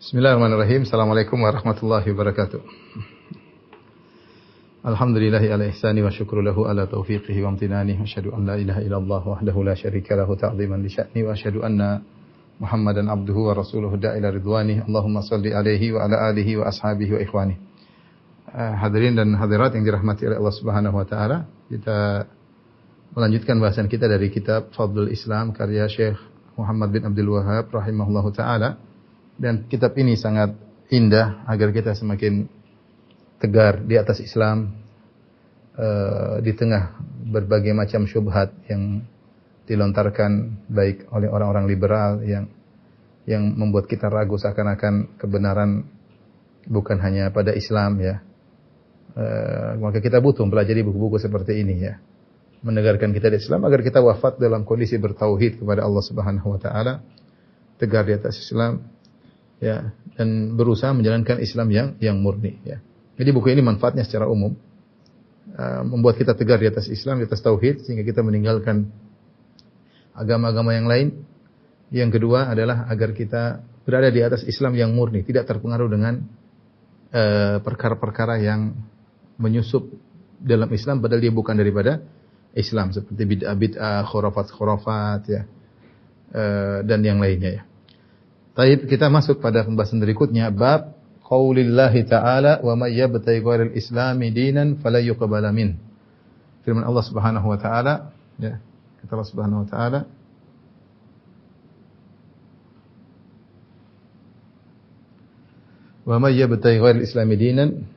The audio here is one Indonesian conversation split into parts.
Bismillahirrahmanirrahim. Assalamualaikum warahmatullahi wabarakatuh. Alhamdulillahi ala ihsani wa syukru lahu ala taufiqihi wa amtinani. Wa asyhadu an la ilaha illallah wahdahu la syarika lahu ta'ziman li sya'ni. Wa asyhadu anna Muhammadan abduhu wa rasuluhu da'ila ridwani. Allahumma salli alaihi wa ala alihi wa ashabihi wa ikhwani. Hadirin dan hadirat yang dirahmati oleh Allah Subhanahu wa taala, kita melanjutkan bahasan kita dari kitab Fadlul Islam karya Syekh Muhammad bin Abdul Wahhab rahimahullahu taala. Dan kitab ini sangat indah agar kita semakin tegar di atas Islam di tengah berbagai macam syubhat yang dilontarkan baik oleh orang-orang liberal yang membuat kita ragu seakan-akan kebenaran bukan hanya pada Islam ya. Maka kita butuh mempelajari buku-buku seperti ini ya, menegarkan kita di Islam agar kita wafat dalam kondisi bertauhid kepada Allah Subhanahu wa taala, tegar di atas Islam ya, dan berusaha menjalankan Islam yang murni ya. Jadi buku ini manfaatnya secara umum membuat kita tegar di atas Islam, di atas tauhid sehingga kita meninggalkan agama-agama yang lain. Yang kedua adalah agar kita berada di atas Islam yang murni, tidak terpengaruh dengan perkara-perkara yang menyusup dalam Islam padahal dia bukan daripada Islam, seperti bid'ah-bid'ah, khurafat-khurafat ya, dan yang lainnya ya. Baik, kita masuk pada pembahasan berikutnya, bab qaulillahi ta'ala wa may yabtaghi ghairal islami dinan fala yuqbala min. Firman Allah Subhanahu wa taala ya, kata Allah Subhanahu wa taala, wa may yabtaghi ghairal islami dinan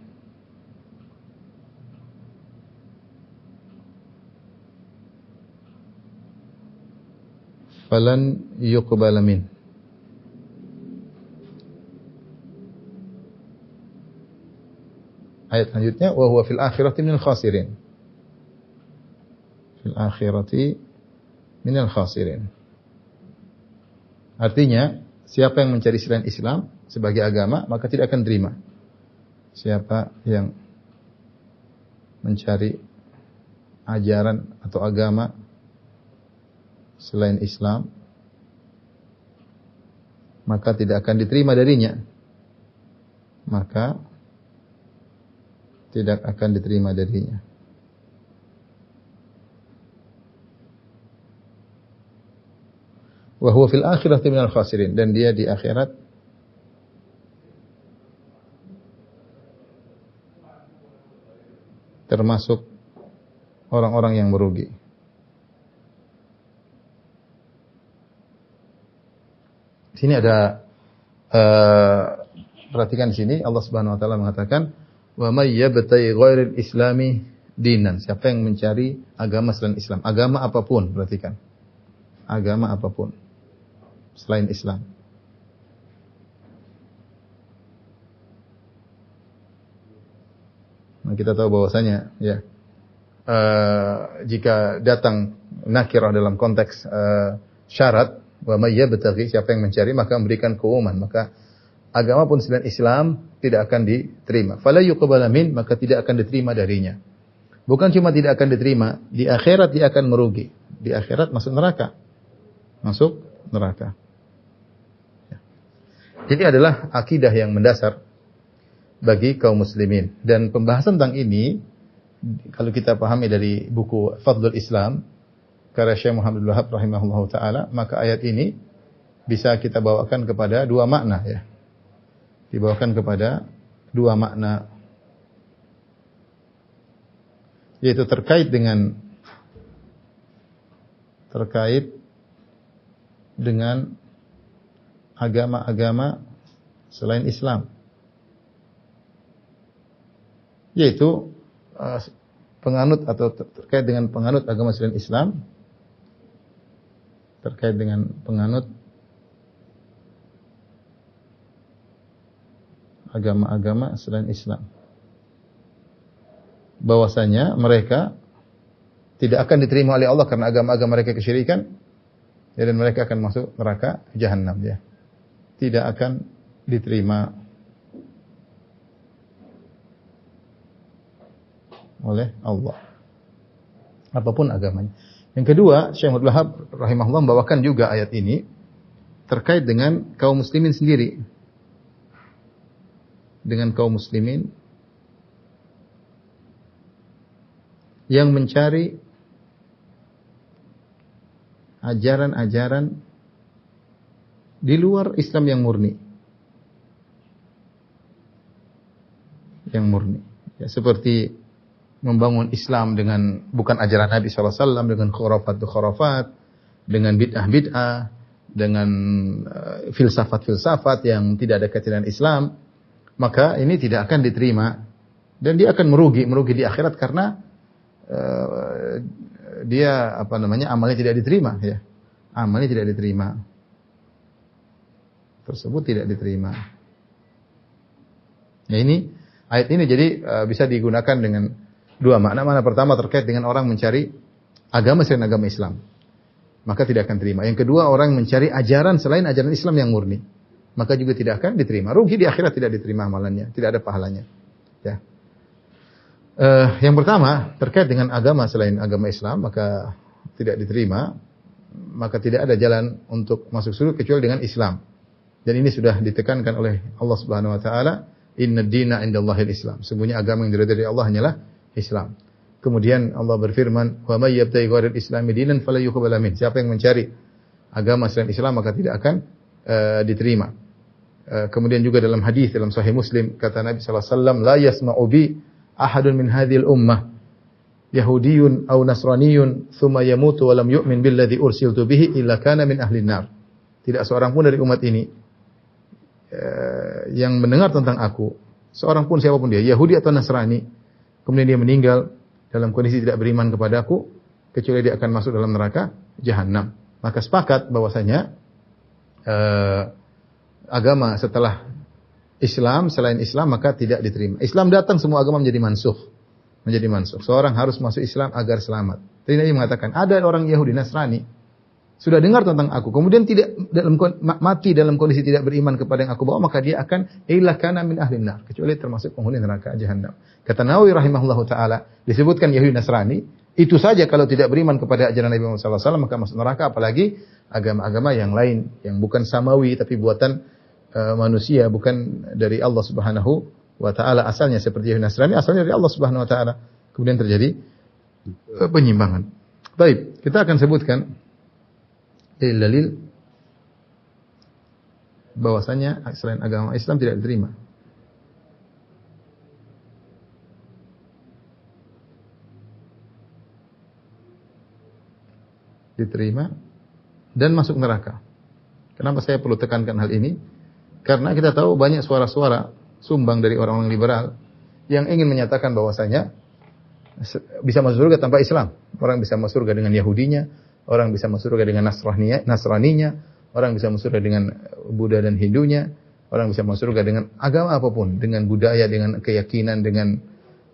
falan yuqbala min. Ayat selanjutnya, wa huwa fil akhirati minal khasirin. Fil akhirati minal khasirin. Artinya, siapa yang mencari selain Islam sebagai agama, maka tidak akan terima. Siapa yang mencari ajaran atau agama selain Islam, maka tidak akan diterima darinya. Maka tidak akan diterima darinya. Wa huwa fil akhirati minal khasirin, dan dia di akhirat termasuk orang-orang yang merugi. Di sini ada perhatikan di sini Allah Subhanahu wa taala mengatakan wa may yabtaghi ghairal islami dinan. Siapa yang mencari agama selain Islam, agama apapun, perhatikan. Agama apapun selain Islam. Nah, kita tahu bahwasanya ya, jika datang nakirah dalam konteks syarat, wa may yabtaghi, siapa yang mencari, maka memberikan keumuman, maka agama pun selain Islam tidak akan diterima. Fala yuqbala min, maka tidak akan diterima darinya. Bukan cuma tidak akan diterima, di akhirat dia akan merugi. Di akhirat masuk neraka. Masuk neraka. Ya. Jadi adalah akidah yang mendasar bagi kaum muslimin. Dan pembahasan tentang ini, kalau kita pahami dari buku Fadlul Islam karya Syekh Muhammad bin Wahhab rahimahullahu taala, maka ayat ini bisa kita bawakan kepada dua makna ya. Dibawakan kepada dua makna, yaitu terkait dengan agama-agama selain Islam, yaitu penganut atau terkait dengan penganut agama selain Islam, terkait dengan penganut agama-agama selain Islam, bahwasanya mereka tidak akan diterima oleh Allah karena agama-agama mereka kesyirikan ya, dan mereka akan masuk neraka jahanam ya. Tidak akan diterima oleh Allah apapun agamanya. Yang kedua, Syekh Abdul Wahhab rahimahullah membawakan juga ayat ini terkait dengan kaum muslimin sendiri. dengan kaum muslimin yang mencari ajaran-ajaran di luar Islam yang murni. Yang murni. Ya, seperti membangun Islam dengan bukan ajaran Nabi SAW, dengan khurafat-khurafat, dengan bid'ah-bid'ah, dengan filsafat-filsafat yang tidak ada kaitan dengan Islam, maka ini tidak akan diterima dan dia akan merugi di akhirat karena dia amalnya tidak diterima, ya. Amalnya tidak diterima. Tersebut tidak diterima. Ya, ini ayat ini jadi bisa digunakan dengan dua makna. Makna pertama terkait dengan orang mencari agama selain agama Islam, maka tidak akan terima. Yang kedua, orang mencari ajaran selain ajaran Islam yang murni, maka juga tidak akan diterima. Rugi di akhirat, tidak diterima amalannya, tidak ada pahalanya. Ya. Yang pertama terkait dengan agama selain agama Islam, maka tidak diterima, maka tidak ada jalan untuk masuk surga kecuali dengan Islam. Dan ini sudah ditekankan oleh Allah Subhanahu wa taala, "Inna ad-dina 'indallahil Islam." Sungguhnya agama yang diridhai dari Allah hanyalah Islam. Kemudian Allah berfirman, "Wa may yabtaghi ghairal islami dinan fala yuqbal min." Siapa yang mencari agama selain Islam maka tidak akan diterima. Kemudian juga dalam hadis dalam Sahih Muslim kata Nabi sallallahu alaihi wasallam, "La yasma'u bi ahadun min hadhil ummah Yahudiyun aw Nasraniyun thumma yamutu wa lam yu'min billadhi ursiltu bihi illa kana min ahlin nar." Tidak seorang pun dari umat ini yang mendengar tentang aku, seorang pun siapapun dia, Yahudi atau Nasrani, kemudian dia meninggal dalam kondisi tidak beriman kepadaku, kecuali dia akan masuk dalam neraka Jahannam. Maka sepakat bahwasanya agama setelah Islam, selain Islam maka tidak diterima. Islam datang semua agama menjadi mansukh. Seorang harus masuk Islam agar selamat. Tadi Nabi mengatakan, ada orang Yahudi Nasrani sudah dengar tentang aku, kemudian tidak mati dalam kondisi tidak beriman kepada yang aku bawa, maka dia akan illa kana min ahlin nar, kecuali termasuk penghuni neraka Jahannam. Kata Nawawi rahimahullahu taala, disebutkan Yahudi Nasrani, itu saja kalau tidak beriman kepada ajaran Nabi Muhammad SAW maka masuk neraka, apalagi agama-agama yang lain yang bukan samawi tapi buatan manusia, bukan dari Allah Subhanahu wa taala asalnya, seperti Yahudi Nasrani asalnya dari Allah Subhanahu wa taala. Kemudian terjadi penyimpangan. Baik, kita akan sebutkan dalil bahwasanya selain agama Islam tidak diterima. Diterima dan masuk neraka. Kenapa saya perlu tekankan hal ini? Karena kita tahu banyak suara-suara sumbang dari orang-orang liberal yang ingin menyatakan bahwasanya bisa masuk surga tanpa Islam. Orang bisa masuk surga dengan Yahudinya, orang bisa masuk surga dengan Nasraninya, orang bisa masuk surga dengan Buddha dan Hindunya, orang bisa masuk surga dengan agama apapun, dengan budaya, dengan keyakinan, dengan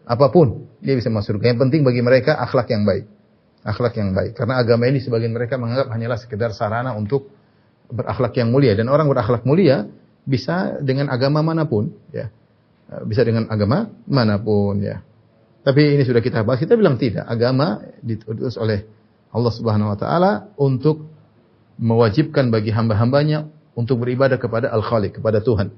apapun, dia bisa masuk surga. Yang penting bagi mereka akhlak yang baik. Akhlak yang baik. Karena agama ini sebagian mereka menganggap hanyalah sekedar sarana untuk berakhlak yang mulia, dan orang berakhlak mulia bisa dengan agama manapun, ya. Bisa dengan agama manapun, ya. Tapi ini sudah kita bahas, kita bilang tidak. Agama diutus oleh Allah Subhanahu wa taala untuk mewajibkan bagi hamba-hambanya untuk beribadah kepada Al-Khaliq, kepada Tuhan.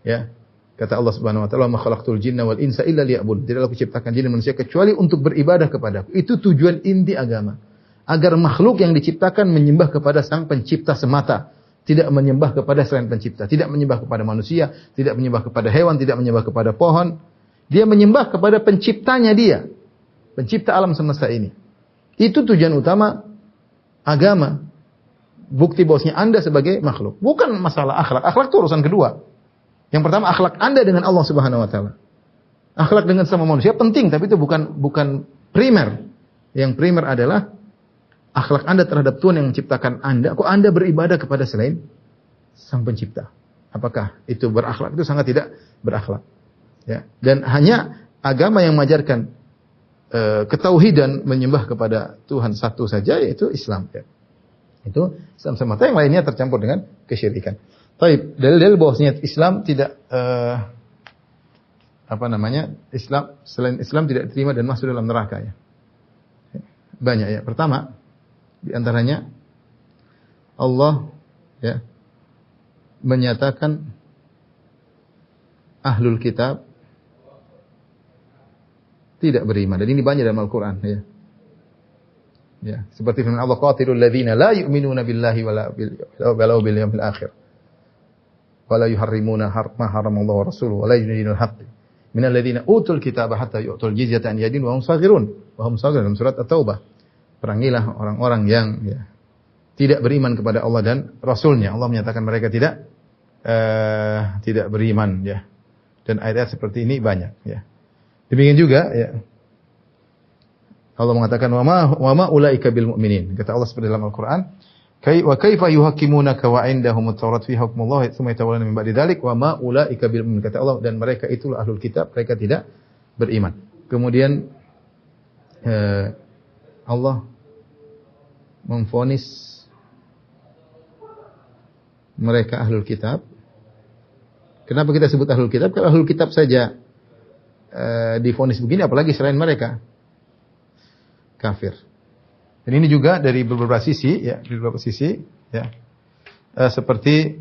Ya. Kata Allah Subhanahu wa taala, "Ma khalaqtul jinna wal insa illa liya'budun." Tidaklah aku ciptakan jin dan manusia kecuali untuk beribadah kepadaku. Itu tujuan inti agama. Agar makhluk yang diciptakan menyembah kepada Sang Pencipta semata, tidak menyembah kepada selain Pencipta, tidak menyembah kepada manusia, tidak menyembah kepada hewan, tidak menyembah kepada pohon. Dia menyembah kepada penciptanya dia, pencipta alam semesta ini. Itu tujuan utama agama. Bukti bahwasanya Anda sebagai makhluk. Bukan masalah akhlak. Akhlak itu urusan kedua. Yang pertama akhlak Anda dengan Allah Subhanahu wa taala. Akhlak dengan sama manusia penting, tapi itu bukan primer. Yang primer adalah akhlak Anda terhadap Tuhan yang menciptakan Anda. Kok Anda beribadah kepada selain Sang Pencipta? Apakah itu berakhlak? Itu sangat tidak berakhlak. Ya. Dan hanya agama yang mengajarkan ketauhidan, menyembah kepada Tuhan satu saja, yaitu Islam. Ya. Itu Islam semata, yang lainnya tercampur dengan kesyirikan. Baik, dalil-dalil bahwasanya Islam tidak Islam selain Islam tidak diterima dan masuk dalam neraka, ya. Banyak, ya. Pertama, di antaranya Allah, ya, menyatakan ahlul kitab tidak beriman. Dan ini banyak dalam Al-Qur'an ya. Ya, seperti firman Allah, qatilul ladzina la yu'minuna billahi wala bil yawmil akhir. Wala yuharrimuna ma haramallahu wa rasuluhu wala yudinul haqq. Minal ladzina utul kitaba hatta yu'tul jizyata an yadin wa hum saghirun. Wa hum saghirun dalam surat At-Taubah. Perangilah orang-orang yang ya, tidak beriman kepada Allah dan Rasulnya. Allah menyatakan mereka tidak beriman ya. Dan ayat-ayat seperti ini banyak ya. Demikian juga ya. Allah mengatakan wa ma ulaika bil mu'minin. Kata Allah seperti dalam Al-Qur'an, wa kaifa yuhakkimunaka wa indahumut taurat fi hukmullah tsumma yatawalluna min ba'di dzalik wa ma ulaika bil mu'minin. Kata Allah, dan mereka itulah ahlul kitab, mereka tidak beriman. Kemudian Allah memvonis mereka ahlul kitab. Kenapa kita sebut ahlul kitab? Kalau ahlul kitab saja divonis begini, apalagi selain mereka kafir. Dan ini juga dari beberapa sisi, ya, dari beberapa sisi, ya, seperti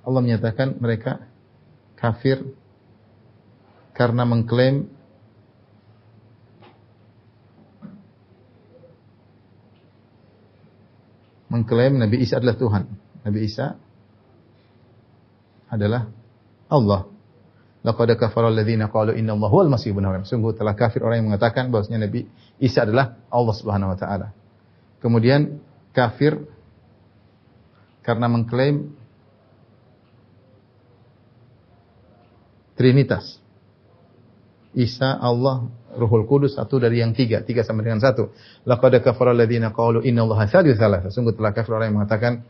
Allah menyatakan mereka kafir karena mengklaim Nabi Isa adalah Tuhan. Nabi Isa adalah Allah. Laqad kafara alladziina qalu innallaha huwal masih ibnu Maryam. Sungguh telah kafir orang yang mengatakan bahwasanya Nabi Isa adalah Allah Subhanahu wa taala. Kemudian kafir karena mengklaim Trinitas. Isa, Allah, Ruhul Kudus, satu dari yang tiga sama dengan satu. Laqad kafara alladziina qalu innallaha salisu tsalatsa. Sungguh telah kafir orang yang mengatakan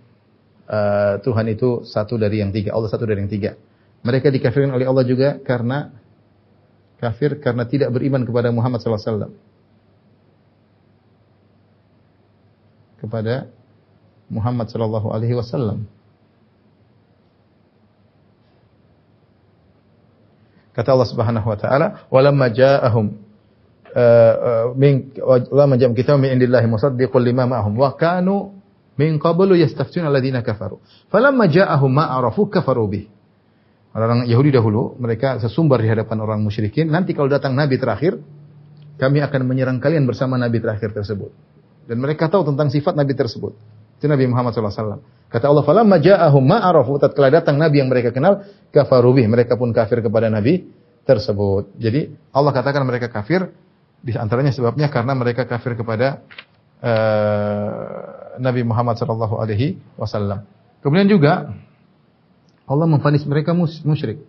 Tuhan itu satu dari yang tiga, Allah satu dari yang tiga. Mereka dikafirkan oleh Allah juga karena kafir karena tidak beriman kepada Muhammad sallallahu alaihi wasallam. Kepada Muhammad sallallahu alaihi wasallam. Kata Allah Subhanahu wa taala, "Walamma ja'ahum walamma ja'ahum kitabun min indillahi musaddiqun lima ma'ahum wa kanu min qablu yastaftuna alladziina kafaru. Falamma ja'ahum ma arafu kafaru bih." Orang Yahudi dahulu, mereka sesumbar di hadapan orang musyrikin. Nanti kalau datang Nabi terakhir, kami akan menyerang kalian bersama Nabi terakhir tersebut. Dan mereka tahu tentang sifat Nabi tersebut. Itu Nabi Muhammad SAW. Kata Allah, falamma ja'ahum ma'arafu, tatkala datang Nabi yang mereka kenal, kafaru bih, mereka pun kafir kepada Nabi tersebut. Jadi Allah katakan mereka kafir, di antaranya sebabnya karena mereka kafir kepada Nabi Muhammad SAW. Kemudian juga Allah memvonis mereka musyrik.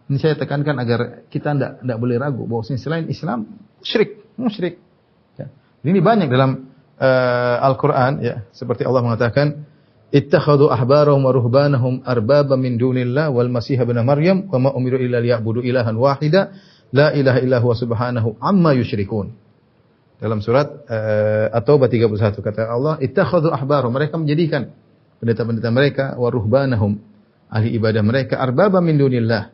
Ini saya tekankan agar kita tidak boleh ragu bahwa selain Islam musyrik. Ya. Ini banyak dalam Al-Qur'an ya, seperti Allah mengatakan ittakhadhu ahbarahum wa ruhbanahum arbaba min dunillah wal masih ibn Maryam wa ma umiru illa liya'budu ilahan wahida la ilaha illa huwa subhanahu amma yusyrikun. Dalam surat At-Taubah 31 kata Allah, ittakhadhu ahbarahum, mereka menjadikan pendeta-pendeta mereka wa ruhbanahum, ahli ibadah mereka, arbaba min dunillah,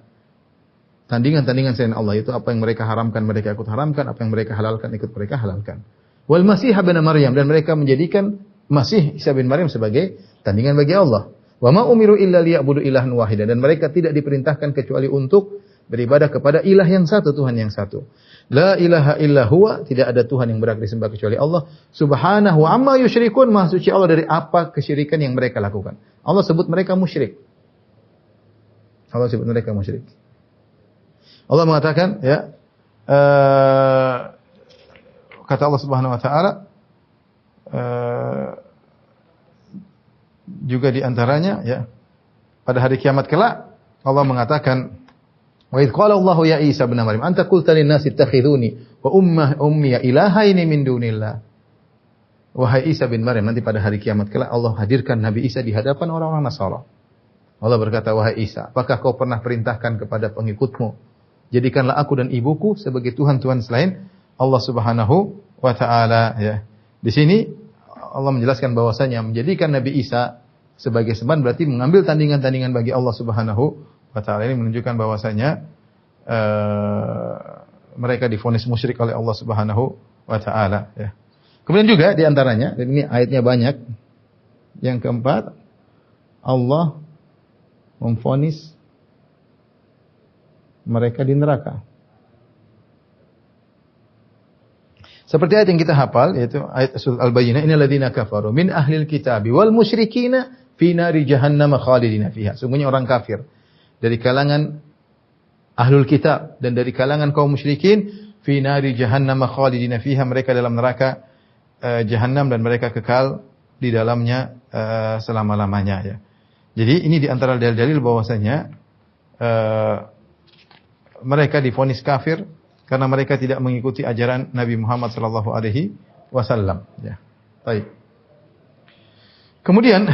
tandingan-tandingan selain Allah. Itu apa yang mereka haramkan mereka ikut haramkan, apa yang mereka halalkan ikut mereka halalkan. Wal Masih ibn Maryam, dan mereka menjadikan Masih Isa bin Maryam sebagai tandingan bagi Allah. Wa ma umiru illa liya'budu ilahan wahida, dan mereka tidak diperintahkan kecuali untuk beribadah kepada ilah yang satu, Tuhan yang satu. La ilaha illa huwa, tidak ada Tuhan yang berhak disembah kecuali Allah. Subhanahu amma yusyrikun, maha suci Allah dari apa kesyirikan yang mereka lakukan. Allah sebut mereka musyrik. Allah sebut mereka musyrik. Allah mengatakan ya, kata Allah Subhanahu wa taala juga di antaranya ya, pada hari kiamat kelak Allah mengatakan, wa idz qala Allahu ya Isa ibn Maryam anta qulta lin-nasi ittakhiduni wa ummi ilahaini min dunillah. Wahai Isa bin Maryam, nanti pada hari kiamat kelak Allah hadirkan Nabi Isa di hadapan orang-orang Nasara. Allah berkata, wahai Isa, apakah kau pernah perintahkan kepada pengikutmu, jadikanlah aku dan ibuku sebagai Tuhan-Tuhan selain Allah Subhanahu wa taala ya. Di sini Allah menjelaskan bahwasanya menjadikan Nabi Isa sebagai sembahan berarti mengambil tandingan-tandingan bagi Allah Subhanahu wa taala. Ini menunjukkan bahwasanya mereka divonis musyrik oleh Allah Subhanahu wa taala ya. Kemudian juga di antaranya, dan ini ayatnya banyak. Yang keempat, Allah memvonis mereka di neraka. Seperti ayat yang kita hafal, yaitu ayat surah Al-Bayyinah, innal ladzina kafaru min ahlil kitabi wal musyrikina fi nari jahannam khalidina fiha. Sungguhnya orang kafir dari kalangan ahlul kitab dan dari kalangan kaum musyrikin fi nari jahannam khalidina fiha, mereka dalam neraka jahannam dan mereka kekal di dalamnya selama-lamanya ya. Jadi ini di antara dalil-dalil bahwasanya mereka divonis kafir karena mereka tidak mengikuti ajaran Nabi Muhammad sallallahu alaihi wasallam ya. Baik. Kemudian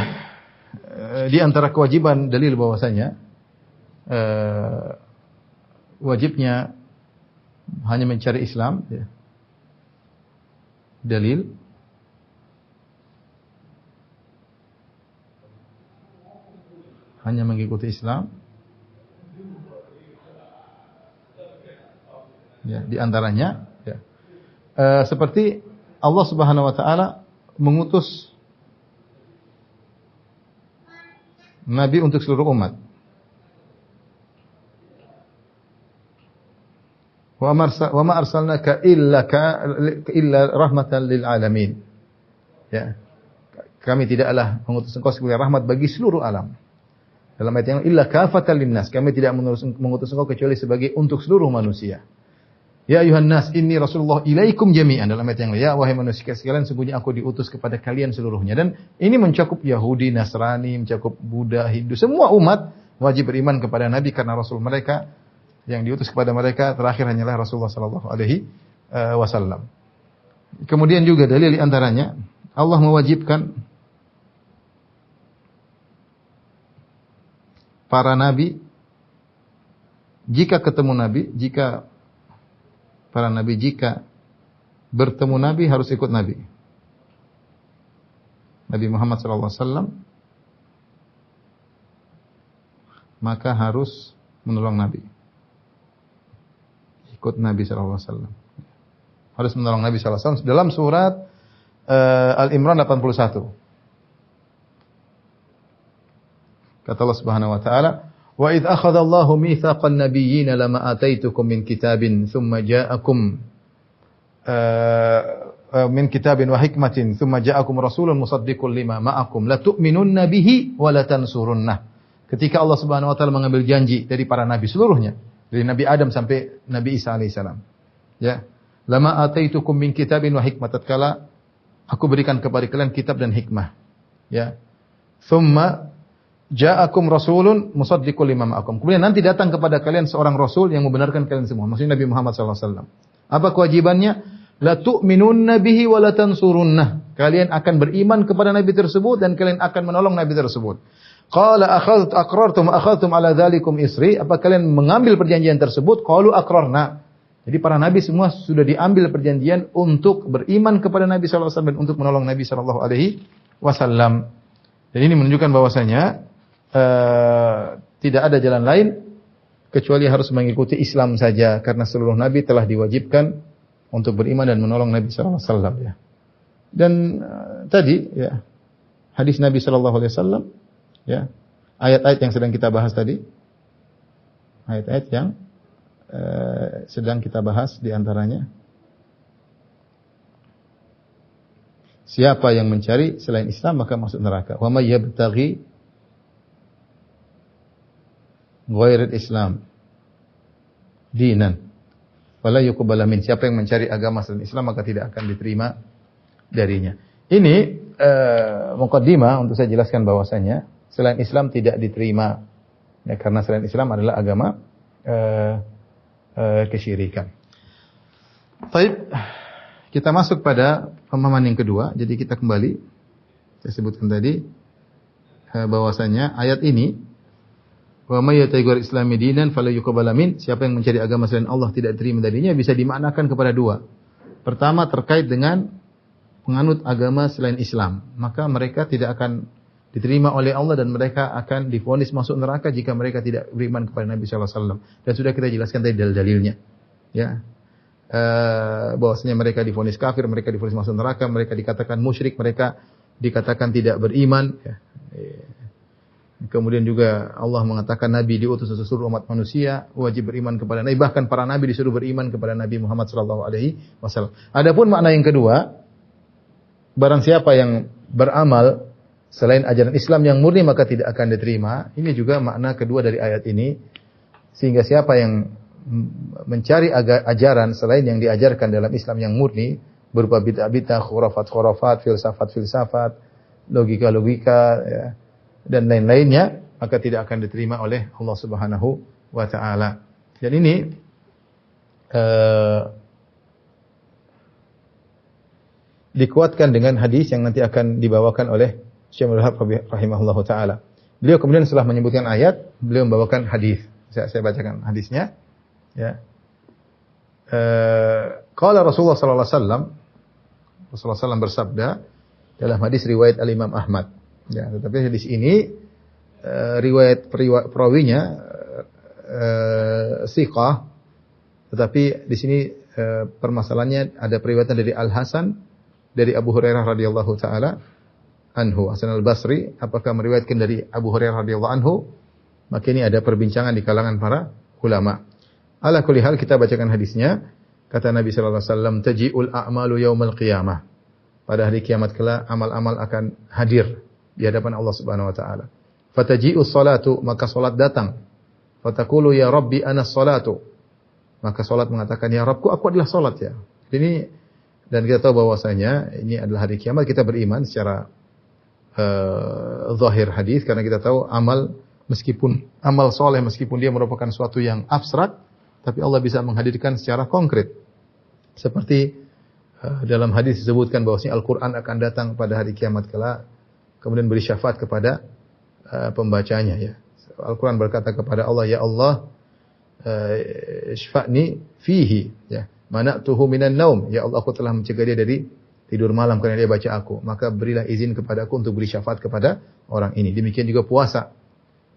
di antara kewajiban dalil bahwasanya wajibnya hanya mencari Islam ya. Dalil hanya mengikuti Islam ya, di antaranya ya. Seperti Allah Subhanahu wa taala mengutus nabi untuk seluruh umat. Wa ma arsalnaka illa rahmatan lil alamin. Ya. Kami tidaklah mengutus engkau sebagai rahmat bagi seluruh alam. Dalam ayat yang illa kafatan linnas, kami tidak mengutus engkau kecuali sebagai untuk seluruh manusia. Ya ayuhan nas, inni Rasulullah ilaikum jami'an. Dalam ayat yang lain, ya wahai manusia sekalian, sungguhnya aku diutus kepada kalian seluruhnya. Dan ini mencakup Yahudi, Nasrani, mencakup Buddha, Hindu, semua umat wajib beriman kepada Nabi karena Rasul mereka yang diutus kepada mereka terakhir hanyalah Rasulullah sallallahu alaihi wasallam. Kemudian juga dalil di antaranya Allah mewajibkan para nabi jika bertemu nabi harus ikut nabi. Nabi Muhammad sallallahu alaihi wasallam maka harus menolong nabi. Ikut Nabi sallallahu alaihi wasallam. Harus menolong Nabi sallallahu alaihi wasallam dalam surat Al-Imran 81. Kata Allah Subhanahu wa taala, "Wa idz akhadha Allahu mitsaqan nabiyyin lama ataitukum min kitabin thumma ja'akum min kitabin wa hikmatin thumma ja'akum rasulun musaddiqul lima ma'akum la tu'minunna bihi wa la tansurunnah." Ketika Allah Subhanahu wa taala mengambil janji dari para nabi seluruhnya, dari Nabi Adam sampai Nabi Isa alaihissalam. Ya. Lama ataitukum min kitabin wa hikmah, tatkala aku berikan kepada kalian kitab dan hikmah. Ya. Thumma ja'akum rasulun musaddiqul lima ma'akum. Kemudian nanti datang kepada kalian seorang rasul yang membenarkan kalian semua. Maksudnya Nabi Muhammad sallallahu alaihi wasallam. Apa kewajibannya? La tu'minunna bihi wa la tansurunnah. Kalian akan beriman kepada nabi tersebut dan kalian akan menolong nabi tersebut. Qala aqrartum akhadtum ala dzalikum isri? Apa kalian mengambil perjanjian tersebut? Qalu aqrarna. Jadi para nabi semua sudah diambil perjanjian untuk beriman kepada Nabi sallallahu alaihi wasallam dan untuk menolong Nabi sallallahu alaihi wasallam. Dan ini menunjukkan bahwasanya tidak ada jalan lain kecuali harus mengikuti Islam saja karena seluruh nabi telah diwajibkan untuk beriman dan menolong Nabi sallallahu alaihi wasallam ya. Dan tadi ya hadis Nabi sallallahu alaihi wasallam ya, ayat-ayat yang sedang kita bahas tadi, ayat-ayat yang sedang kita bahas di antaranya, siapa yang mencari selain Islam maka masuk neraka. Wa may yabtaghi ghairal Islam dinan fala yuqbal min. Siapa yang mencari agama selain Islam maka tidak akan diterima darinya. Ini muqaddimah untuk saya jelaskan bahwasanya selain Islam tidak diterima ya, karena selain Islam adalah agama kesyirikan. Baik, kita masuk pada pemahaman yang kedua. Jadi kita kembali, saya sebutkan tadi bahwasanya ayat ini, wa may yataghir islami dinan fala yuqbal min, siapa yang mencari agama selain Allah tidak diterima darinya, bisa dimaknakan kepada dua. Pertama terkait dengan penganut agama selain Islam, maka mereka tidak akan diterima oleh Allah dan mereka akan divonis masuk neraka jika mereka tidak beriman kepada Nabi sallallahu alaihi wasallam. Dan sudah kita jelaskan tadi dalil-dalilnya. Ya. bahwasanya mereka divonis kafir, mereka divonis masuk neraka, mereka dikatakan musyrik, mereka dikatakan tidak beriman. Kemudian juga Allah mengatakan Nabi diutus untuk seluruh umat manusia wajib beriman kepada Nabi. Bahkan para Nabi disuruh beriman kepada Nabi Muhammad SAW. Adapun makna yang kedua, barang siapa yang beramal selain ajaran Islam yang murni maka tidak akan diterima. Ini juga makna kedua dari ayat ini. Sehingga siapa yang mencari ajaran selain yang diajarkan dalam Islam yang murni berupa bid'ah-bid'ah, khurafat-khurafat, filsafat-filsafat, logika-logika, ya, dan lain-lainnya, maka tidak akan diterima oleh Allah Subhanahu wa taala. Dan ini dikuatkan dengan hadis yang nanti akan dibawakan oleh Syekh Abdul Wahab rahimahullahu taala. Beliau kemudian setelah menyebutkan ayat, beliau membawakan hadis. Saya bacakan hadisnya. Ya. Qala Rasulullah sallallahu alaihi wasallam, Rasulullah SAW bersabda dalam hadis riwayat Al-Imam Ahmad. Ya, tetapi hadis ini riwayat perawinya thiqah, tetapi di sini permasalahannya ada periwayatan dari Al-Hasan dari Abu Hurairah radhiyallahu taala anhu. Hasan Al-Basri apakah meriwayatkan dari Abu Hurairah radhiyallahu anhu? Maka ini ada perbincangan di kalangan para ulama. Ala kulli hal kita bacakan hadisnya. Kata Nabi sallallahu alaihi wasallam, "Taji'ul a'malu yaumal qiyamah." Pada hari kiamat kelak amal-amal akan hadir di hadapan Allah Subhanahu wa taala. Fataji'us salatu, maka salat datang. Fataqulu ya Rabbi ana salatu. Maka salat mengatakan ya Rabbku aku adalah salat ya. Ini dan kita tahu bahwasanya ini adalah hari kiamat, kita beriman secara zahir hadis karena kita tahu amal meskipun amal soleh meskipun dia merupakan suatu yang abstrak, tapi Allah bisa menghadirkan secara konkret. Seperti dalam hadis disebutkan bahwasanya Al-Quran akan datang pada hari kiamat kelak, kemudian beri syafaat kepada pembacanya. Ya. Al-Quran berkata kepada Allah, ya Allah, syfa'ni fihi, ya. Mana'tuhu minan naum, ya Allah aku telah mencegah dia dari tidur malam karena dia baca aku. Maka berilah izin kepadaku untuk beri syafaat kepada orang ini. Demikian juga puasa.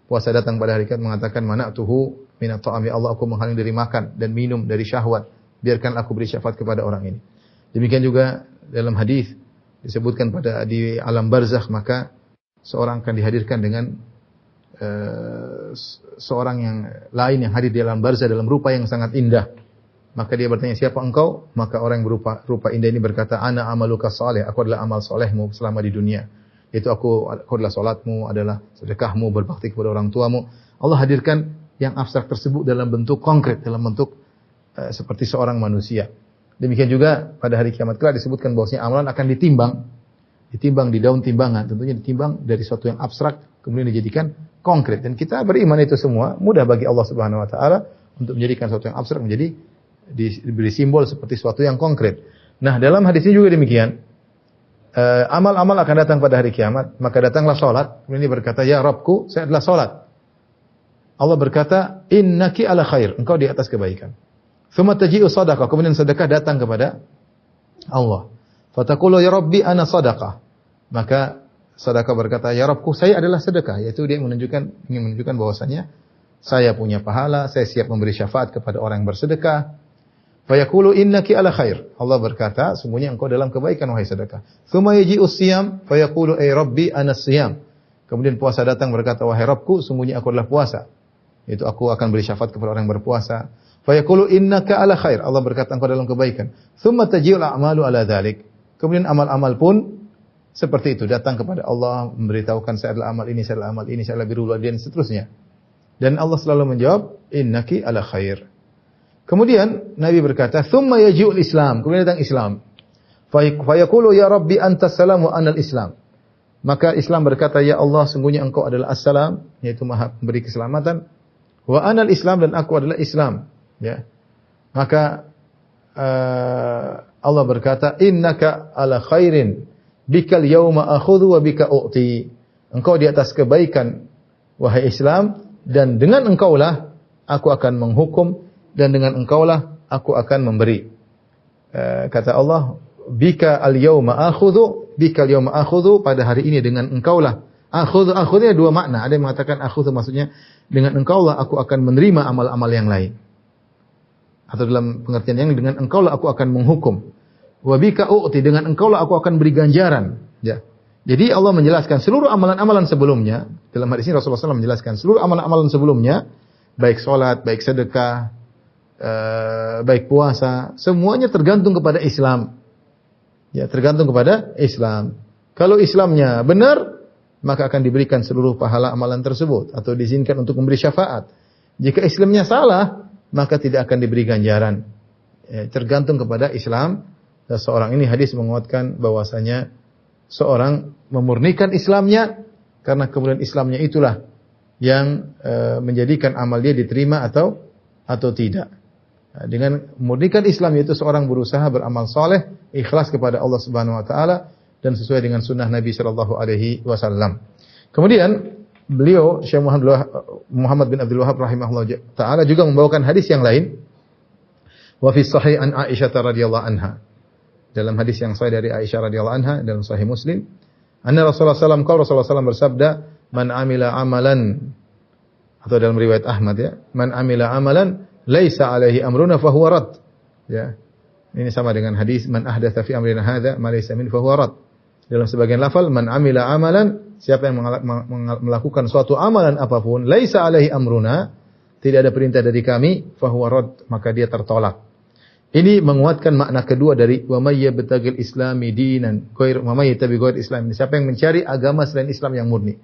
Puasa datang pada hari kiamat mengatakan mana'tuhu minat ta'am, ya Allah aku menghalang dari makan dan minum dari syahwat. Biarkan aku beri syafaat kepada orang ini. Demikian juga dalam hadis disebutkan pada di alam barzakh maka seorang akan dihadirkan dengan seorang yang lain yang hadir di alam barzakh dalam rupa yang sangat indah. Maka dia bertanya, siapa engkau? Maka orang yang rupa indah ini berkata, ana amaluka saleh, aku adalah amal solehmu selama di dunia. Itu aku adalah salatmu, adalah sedekahmu, berbakti kepada orang tuamu. Allah hadirkan yang abstrak tersebut dalam bentuk konkret, dalam bentuk seperti seorang manusia. Demikian juga pada hari kiamat kelak disebutkan bahwasanya amalan akan ditimbang di daun timbangan, tentunya ditimbang dari sesuatu yang abstrak kemudian dijadikan konkret. Dan kita beriman itu semua mudah bagi Allah Subhanahu wa taala untuk menjadikan sesuatu yang abstrak menjadi diberi simbol seperti sesuatu yang konkret. Nah, dalam hadis ini juga demikian. Amal-amal akan datang pada hari kiamat, maka datanglah salat. Kemudian dia berkata, "Ya Rabbku, saya adalah salat." Allah berkata, "Innaki ala khair." Engkau di atas kebaikan. Tsumma taji'u shadaqah, kemudian sedekah datang kepada Allah. Fataqulu ya Rabbi ana shadaqah. Maka sedekah berkata, "Ya Rabbku, saya adalah sedekah." Yaitu dia ingin menunjukkan bahwasanya saya punya pahala, saya siap memberi syafaat kepada orang yang bersedekah. Fayaqulu innaki ala khair. Allah berkata, sungguhnya engkau dalam kebaikan wahai sedekah. Tsumma yaji'u siyam fayaqulu ay Rabbi ana siyam. Kemudian puasa datang berkata, wahai Rabbku, sungguhnya aku adalah puasa. Itu aku akan beri syafaat kepada orang yang berpuasa. Fayaqulu innaka ala khair. Allah berkata engkau dalam kebaikan. Tsumma taji'ul a'malu ala dzalik. Kemudian amal-amal pun seperti itu datang kepada Allah memberitahukan saya adalah amal ini, saya adalah amal ini, saya adalah birrul walidain dan seterusnya. Dan Allah selalu menjawab innaki ala khair. Kemudian Nabi berkata, "Tsumma yaji'ul Islam." Kemudian datang Islam. Fayaqulu ya Rabbi antas salam wa anal Islam. Maka Islam berkata, "Ya Allah, sungguhnya engkau adalah as-salam," yaitu Maha memberi keselamatan. "Wa anal Islam," dan aku adalah Islam. Ya. Maka Allah berkata, "Innaka ala khairin, bikal yauma akhudhu wa bika u'ti." Engkau di atas kebaikan wahai Islam, dan dengan engkaulah aku akan menghukum, dan dengan engkaulah aku akan memberi. Kata Allah, bika al-yawma akhudhu, bika al-yawma akhudhu, pada hari ini dengan engkaulah. Akhudhunya dua makna. Ada yang mengatakan akhudhu maksudnya dengan engkaulah aku akan menerima amal-amal yang lain. Atau dalam pengertian yang dengan engkaulah aku akan menghukum. Wa bika u'ti, dengan engkaulah aku akan beri ganjaran. Ya. Jadi Allah menjelaskan seluruh amalan-amalan sebelumnya, dalam hadis ini Rasulullah SAW menjelaskan seluruh amalan-amalan sebelumnya, baik salat, baik sedekah, baik puasa, semuanya tergantung kepada Islam. Ya, tergantung kepada Islam. Kalau Islamnya benar, maka akan diberikan seluruh pahala amalan tersebut atau diizinkan untuk memberi syafaat. Jika Islamnya salah, maka tidak akan diberi ganjaran. Ya, tergantung kepada Islam seseorang. Ini hadis menguatkan bahwasanya seorang memurnikan Islamnya karena kemudian Islamnya itulah yang menjadikan amal dia diterima atau tidak. Nah, dengan memurnikan Islam yaitu seorang berusaha beramal saleh, ikhlas kepada Allah Subhanahu wa taala dan sesuai dengan sunnah Nabi sallallahu alaihi wasallam. Kemudian beliau Syekh Muhammad bin Abdul Wahhab rahimahullah taala juga membawakan hadis yang lain. Wa fi sahih an Aisyah radhiyallahu anha. Dalam hadis yang sahih dari Aisyah radhiyallahu anha dalam sahih Muslim, anna Rasulullah sallallahu alaihi wasallam bersabda, "Man amila amalan," atau dalam riwayat Ahmad ya, "Man amila amalan laisa alaihi amruna fahuwa rad." Ya. Ini sama dengan hadis man ahdatsa fi amrina hadza ma laysa min fahuwa rad. Dalam sebagian lafal man amila amalan, siapa yang melakukan suatu amalan apapun laisa alaihi amruna, tidak ada perintah dari kami, fahuwa rad, maka dia tertolak. Ini menguatkan makna kedua dari wa may yabtagil islami dinan ghair wa may yattabi ghair islam. Siapa yang mencari agama selain Islam yang murni.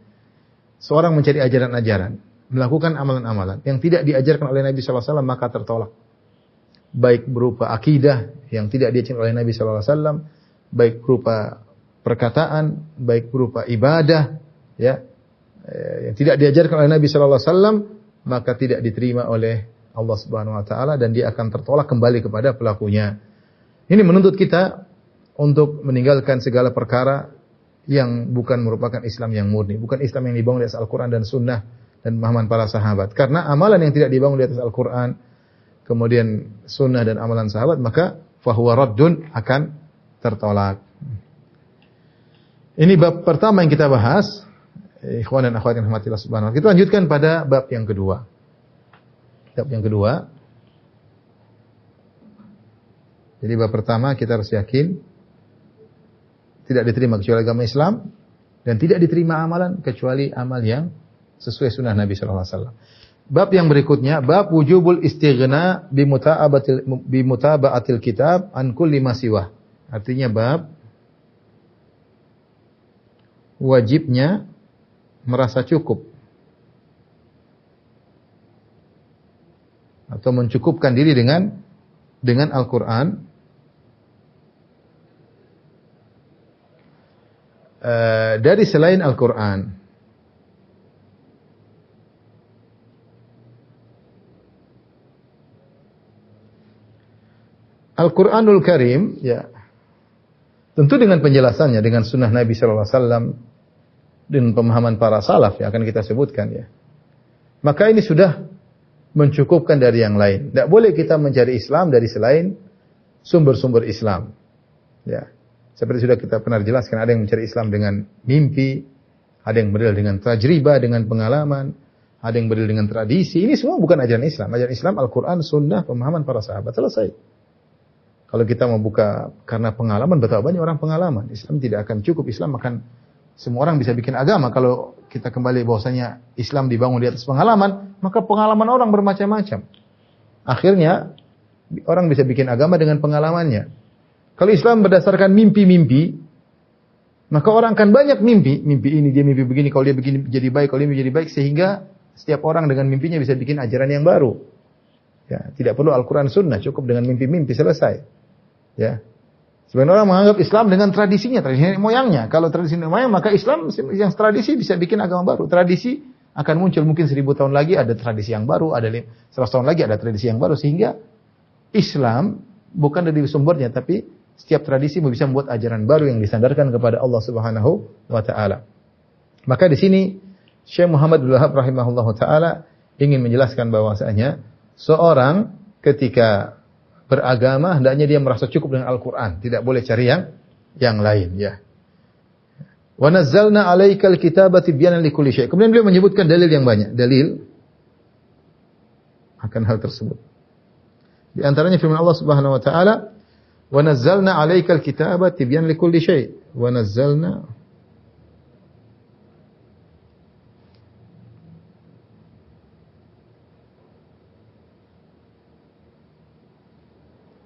Seorang mencari ajaran-ajaran, melakukan amalan-amalan yang tidak diajarkan oleh Nabi sallallahu alaihi wasallam maka tertolak. Baik berupa akidah yang tidak diajarkan oleh Nabi sallallahu alaihi wasallam, baik berupa perkataan, baik berupa ibadah ya, yang tidak diajarkan oleh Nabi sallallahu alaihi wasallam maka tidak diterima oleh Allah Subhanahu wa taala dan dia akan tertolak kembali kepada pelakunya. Ini menuntut kita untuk meninggalkan segala perkara yang bukan merupakan Islam yang murni, bukan Islam yang dibangun di atas Al-Qur'an dan Sunnah dan pemahaman para sahabat. Karena amalan yang tidak dibangun di atas Al-Qur'an, kemudian Sunnah dan amalan sahabat, maka fahuwa raddun, akan tertolak. Ini bab pertama yang kita bahas. Ikhwan dan akhwat yang rahmatillah subhanahu wa ta'ala. Kita lanjutkan pada bab yang kedua. Bab yang kedua. Jadi bab pertama kita harus yakin tidak diterima kecuali agama Islam dan tidak diterima amalan kecuali amal yang sesuai sunnah Nabi sallallahu alaihi wasallam. Bab yang berikutnya, bab wujubul istighna bi mutaba'atil kitab an kulli ma siwah. Artinya bab wajibnya merasa cukup atau mencukupkan diri dengan Al-Qur'an dari selain Al-Qur'an. Al-Qur'anul Karim ya tentu dengan penjelasannya dengan sunnah Nabi sallallahu alaihi wasallam dan pemahaman para salaf yang akan kita sebutkan ya. Maka ini sudah mencukupkan dari yang lain. Tidak boleh kita mencari Islam dari selain sumber-sumber Islam. Ya. Seperti sudah kita pernah jelaskan, ada yang mencari Islam dengan mimpi, ada yang berdalil dengan tajribah, dengan pengalaman, ada yang berdalil dengan tradisi. Ini semua bukan ajaran Islam. Ajaran Islam Al-Quran, Sunnah, pemahaman para sahabat. Selesai. Kalau kita mau buka karena pengalaman, betapa banyak orang pengalaman. Islam tidak akan cukup. Islam akan, semua orang bisa bikin agama. Kalau kita kembali bahwasanya Islam dibangun di atas pengalaman, maka pengalaman orang bermacam-macam. Akhirnya, orang bisa bikin agama dengan pengalamannya. Kalau Islam berdasarkan mimpi-mimpi, maka orang akan banyak mimpi. Mimpi ini, dia mimpi begini, kalau dia begini jadi baik, kalau dia menjadi baik. Sehingga setiap orang dengan mimpinya bisa bikin ajaran yang baru. Ya, tidak perlu Al-Quran Sunnah, cukup dengan mimpi-mimpi, selesai. Ya. Sebagian orang menganggap Islam dengan tradisinya, tradisi moyangnya. Kalau tradisi moyang, maka Islam yang tradisi bisa bikin agama baru. Tradisi akan muncul mungkin 1000 tahun lagi ada tradisi yang baru, ada 100 tahun lagi ada tradisi yang baru. Sehingga Islam bukan dari sumbernya, tapi setiap tradisi bisa membuat ajaran baru yang disandarkan kepada Allah Subhanahu wa taala. Maka di sini Syekh Muhammad bin Wahab rahimahullahu taala ingin menjelaskan bahwasanya seorang ketika beragama hendaknya dia merasa cukup dengan Al-Qur'an, tidak boleh cari yang lain ya. Wa nazzalna 'alaikal kitaba tibyanan likulli syai'. Kemudian beliau menyebutkan dalil yang banyak, dalil akan hal tersebut. Di antaranya firman Allah Subhanahu wa taala, "Wa nazzalna 'alaikal kitaba tibyanan likulli syai'." Wa nazzalna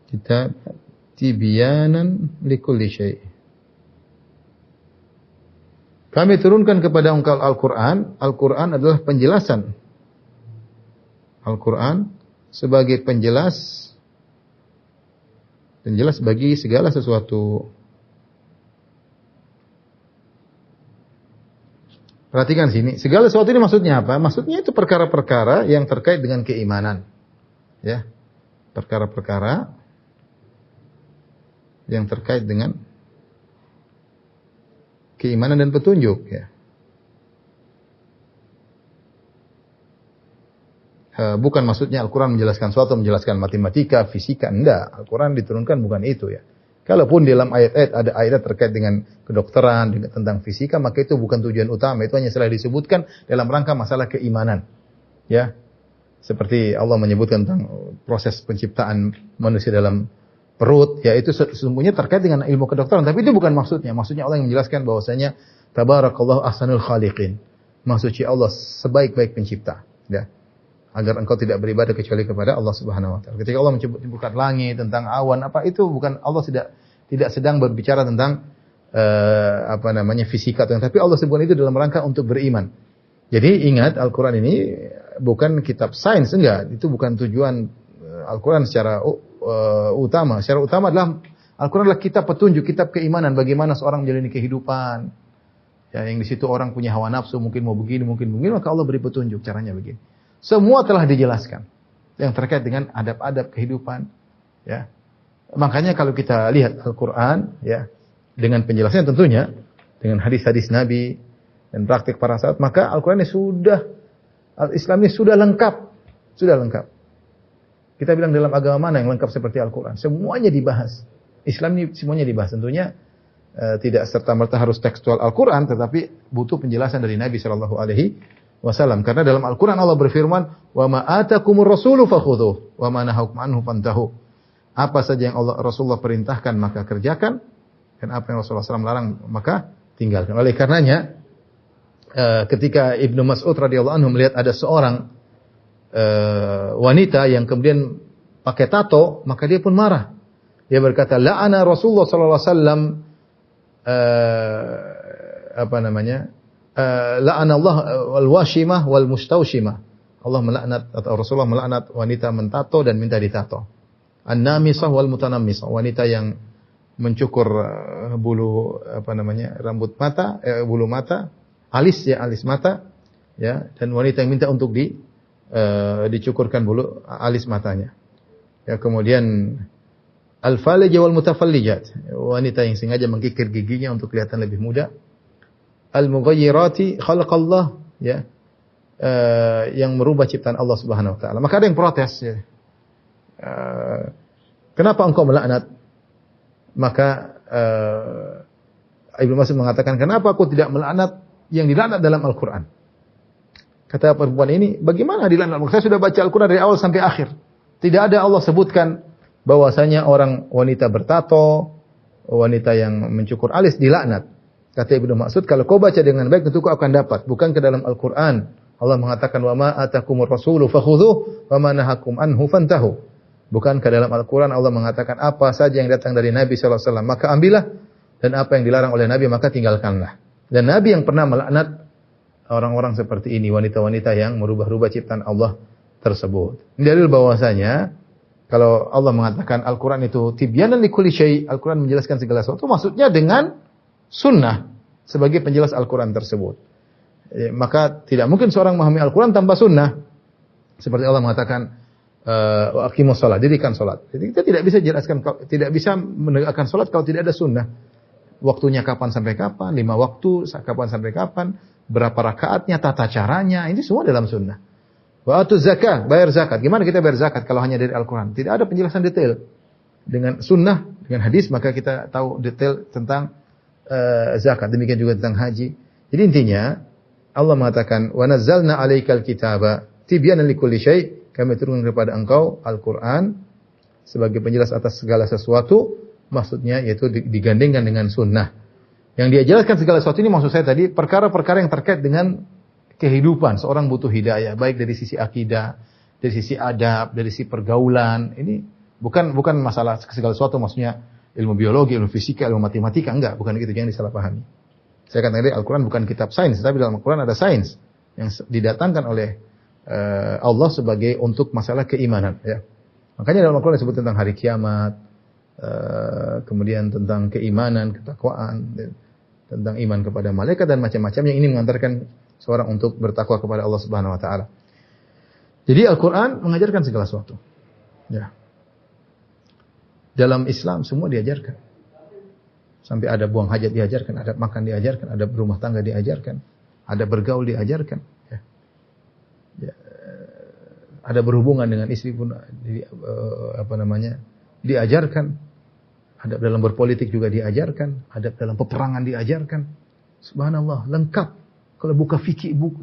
kitab tibyanan likulli syai'. Kami turunkan kepada engkau Al-Quran. Al-Quran adalah penjelasan. Al-Quran sebagai penjelas bagi segala sesuatu. Perhatikan sini, segala sesuatu ini maksudnya apa? Maksudnya itu perkara-perkara yang terkait dengan keimanan. Ya. Perkara-perkara yang terkait dengan keimanan dan petunjuk, ya. Bukan maksudnya Al-Quran menjelaskan sesuatu, menjelaskan matematika, fisika, enggak. Al-Quran diturunkan bukan itu, ya. Kalaupun dalam ayat-ayat ada ayat terkait dengan kedokteran, tentang fisika, maka itu bukan tujuan utama. Itu hanya salah disebutkan dalam rangka masalah keimanan, ya. Seperti Allah menyebutkan tentang proses penciptaan manusia dalam perut, ya, itu sesungguhnya terkait dengan ilmu kedokteran. Tapi itu bukan maksudnya. Maksudnya Allah yang menjelaskan bahwasanya Tabarakallahu ahsanul khaliqin. Maksudnya Allah sebaik-baik pencipta, ya. Agar engkau tidak beribadah kecuali kepada Allah Subhanahu wa taala. Ketika Allah menyebutkan langit, tentang awan, apa itu bukan Allah tidak sedang berbicara tentang fisika, tapi Allah sebutkan itu dalam rangka untuk beriman. Jadi ingat, Al-Qur'an ini bukan kitab sains, enggak. Itu bukan tujuan Al-Qur'an secara utama. Secara utama adalah Al-Qur'an adalah kitab petunjuk, kitab keimanan bagaimana seorang menjalani kehidupan. Ya, yang di situ orang punya hawa nafsu, mungkin mau begini, mungkin maka Allah beri petunjuk caranya begini. Semua telah dijelaskan yang terkait dengan adab-adab kehidupan, ya. Makanya kalau kita lihat Al-Qur'an, ya, dengan penjelasannya tentunya dengan hadis-hadis Nabi dan praktik para sahabat, maka Al-Qur'an ini Al-Islam ini sudah lengkap. Sudah lengkap. Kita bilang dalam agama mana yang lengkap seperti Al-Qur'an? Semuanya dibahas. Islam ini semuanya dibahas. Tentunya tidak serta-merta harus tekstual Al-Qur'an, tetapi butuh penjelasan dari Nabi sallallahu alaihi wasallam. Karena dalam Al-Qur'an Allah berfirman, "Wa ma atakumur rasulu fakhudhuh, wa ma nahakum anhu fantahu." Apa saja yang Rasulullah perintahkan maka kerjakan, dan apa yang Rasulullah SAW larang maka tinggalkan. Oleh karenanya ketika Ibnu Mas'ud radhiyallahu anhu melihat ada seorang wanita yang kemudian pakai tato, maka dia pun marah. Dia berkata, "La'ana Rasulullah sallallahu alaihi wasallam la'ana Allah wal-washimah wal-mustawshimah." Allah melaknat atau Rasulullah melaknat wanita mentato dan minta ditato. An-namisah wal-mutanammisah, wanita yang mencukur bulu rambut mata, bulu mata, alis mata, ya, dan wanita yang minta untuk dicukurkan bulu alis matanya. Ya, kemudian al-falijah wal-mutafallijat, wanita yang sengaja mengkikir giginya untuk kelihatan lebih muda. Al-mughayyirati khalaqallah, ya, yang merubah ciptaan Allah Subhanahu wa taala. Maka ada yang protes, ya. Kenapa engkau melaknat? Maka Ibnu Mas'ud mengatakan, "Kenapa aku tidak melaknat yang dilaknat dalam Al-Qur'an?" Kata perempuan ini, "Bagaimana dilaknat? Saya sudah baca Al-Qur'an dari awal sampai akhir. Tidak ada Allah sebutkan bahwasanya wanita bertato, wanita yang mencukur alis dilaknat." Kata Ibnu Mas'ud, "Kalau kau baca dengan baik tentu kau akan dapat. Bukan ke dalam Al-Qur'an Allah mengatakan, wa ma atakumur rasulu fakhudhuh wa ma nahakum anhu fantahu." Bukan ke dalam Al-Qur'an Allah mengatakan apa saja yang datang dari Nabi sallallahu alaihi wasallam maka ambillah, dan apa yang dilarang oleh Nabi maka tinggalkanlah. Dan Nabi yang pernah melaknat orang-orang seperti ini, wanita-wanita yang merubah-rubah ciptaan Allah tersebut. Ini dalil bahwasanya kalau Allah mengatakan Al-Qur'an itu tibyanan likulli syai', Al-Qur'an menjelaskan segala sesuatu, maksudnya dengan sunnah sebagai penjelas Al-Quran tersebut. Maka tidak mungkin seorang memahami Al-Quran tanpa sunnah. Seperti Allah mengatakan, wa aqimus shalah, dirikan salat. Jadi kita tidak bisa menegakkan salat kalau tidak ada sunnah. Waktunya kapan sampai kapan, 5 waktu kapan sampai kapan, berapa rakaatnya, tata caranya, ini semua dalam sunnah. Wa atuz zakah, bayar zakat. Gimana kita bayar zakat kalau hanya dari Al-Quran? Tidak ada penjelasan detail. Dengan sunnah, dengan hadis, maka kita tahu detail tentang zakat. Demikian juga tentang haji. Jadi intinya Allah mengatakan wa nazzalna 'alaikal kitaba tibyanan likulli syai', kami turunkan kepada engkau Al-Qur'an sebagai penjelas atas segala sesuatu, maksudnya yaitu digandengkan dengan sunnah. Yang dia jelaskan segala sesuatu ini maksud saya tadi perkara-perkara yang terkait dengan kehidupan. Seorang butuh hidayah, baik dari sisi akidah, dari sisi adab, dari sisi pergaulan. Ini bukan masalah segala sesuatu, maksudnya ilmu biologi, ilmu fisika, ilmu matematika, enggak, bukan gitu, jangan disalahpahami. Saya katakan tadi Al-Quran bukan kitab sains, tapi dalam Al-Quran ada sains yang didatangkan oleh Allah sebagai untuk masalah keimanan. Ya. Makanya dalam Al-Quran disebut tentang hari kiamat, kemudian tentang keimanan, ketakwaan, tentang iman kepada malaikat dan macam-macam yang ini mengantarkan seorang untuk bertakwa kepada Allah Subhanahu Wa Taala. Jadi Al-Quran mengajarkan segala sesuatu. Ya. Dalam Islam semua diajarkan. Sampai ada buang hajat diajarkan, ada makan diajarkan, ada berumah tangga diajarkan, ada bergaul diajarkan. Ya. Ya. Ada berhubungan dengan istri pun diajarkan. Ada dalam berpolitik juga diajarkan, ada dalam peperangan diajarkan. Subhanallah, lengkap. Kalau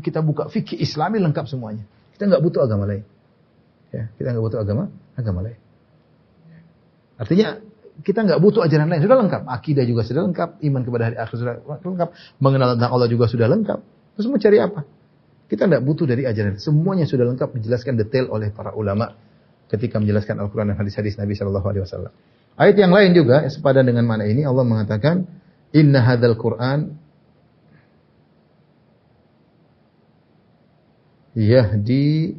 kita buka fikih Islami lengkap semuanya. Kita enggak butuh agama lain. Ya, kita enggak butuh agama lain. Artinya kita enggak butuh ajaran lain, sudah lengkap. Akidah juga sudah lengkap, iman kepada hari akhir sudah lengkap, mengenal tentang Allah juga sudah lengkap. Terus mau cari apa? Kita enggak butuh dari ajaran. Semuanya sudah lengkap dijelaskan detail oleh para ulama ketika menjelaskan Al-Qur'an dan hadis-hadis Nabi sallallahu alaihi wasallam. Ayat yang lain juga sepadan dengan makna ini, Allah mengatakan, "Inna hadzal Qur'an yahdi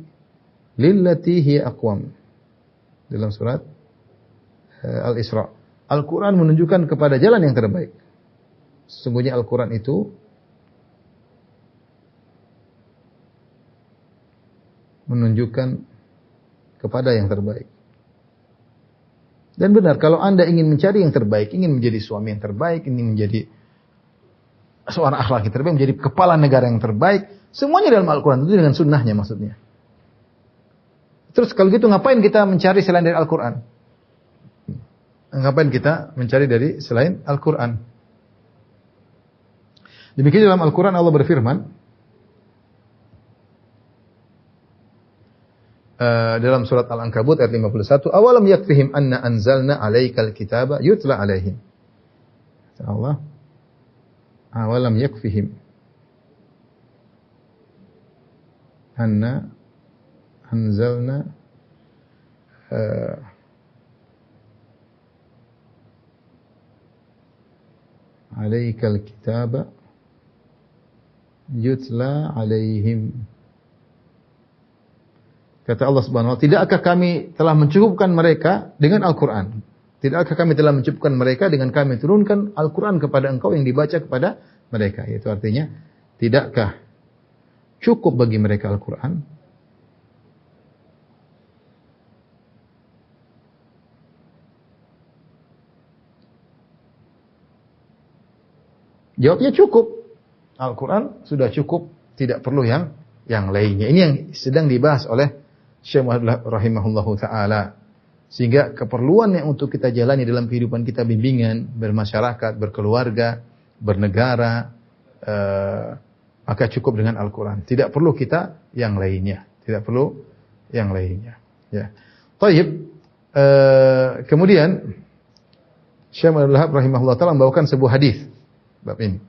lillati hiya aqwam." Dalam surat Al-Isra. Al-Quran menunjukkan kepada jalan yang terbaik. Sesungguhnya Al-Quran itu menunjukkan kepada yang terbaik. Dan benar, kalau Anda ingin mencari yang terbaik, ingin menjadi suami yang terbaik, ingin menjadi seorang akhlak yang terbaik, menjadi kepala negara yang terbaik, semuanya dalam Al-Quran, itu dengan sunnahnya maksudnya. Terus kalau gitu ngapain kita mencari selain dari Al-Quran? Ngapain kita mencari dari selain Al-Quran? Demikian dalam Al-Quran Allah berfirman, dalam surat Al-Ankabut ayat 51, awalam yakfihim anna anzalna alaikal kitaba yutla alaihim. Allah, awalam yakfihim anna anzalna alaikal kitaba yutla alaihim. Kata Allah Subhanahu wa taala, tidakkah kami telah mencukupkan mereka dengan Al-Qur'an? Tidakkah kami telah mencukupkan mereka dengan kami turunkan Al-Qur'an kepada engkau yang dibaca kepada mereka? Itu artinya, tidakkah cukup bagi mereka Al-Qur'an? Jawabnya cukup. Al-Quran sudah cukup, tidak perlu yang lainnya. Ini yang sedang dibahas oleh Syekh Muhammad rahimahullahu taala. Sehingga keperluan yang untuk kita jalani dalam kehidupan kita, bimbingan, bermasyarakat, berkeluarga, bernegara, maka cukup dengan Al-Quran. Tidak perlu kita yang lainnya. Tidak perlu yang lainnya. Ya. Taib. Kemudian Syekh Muhammad rahimahullahu taala membawakan sebuah hadis bab ini.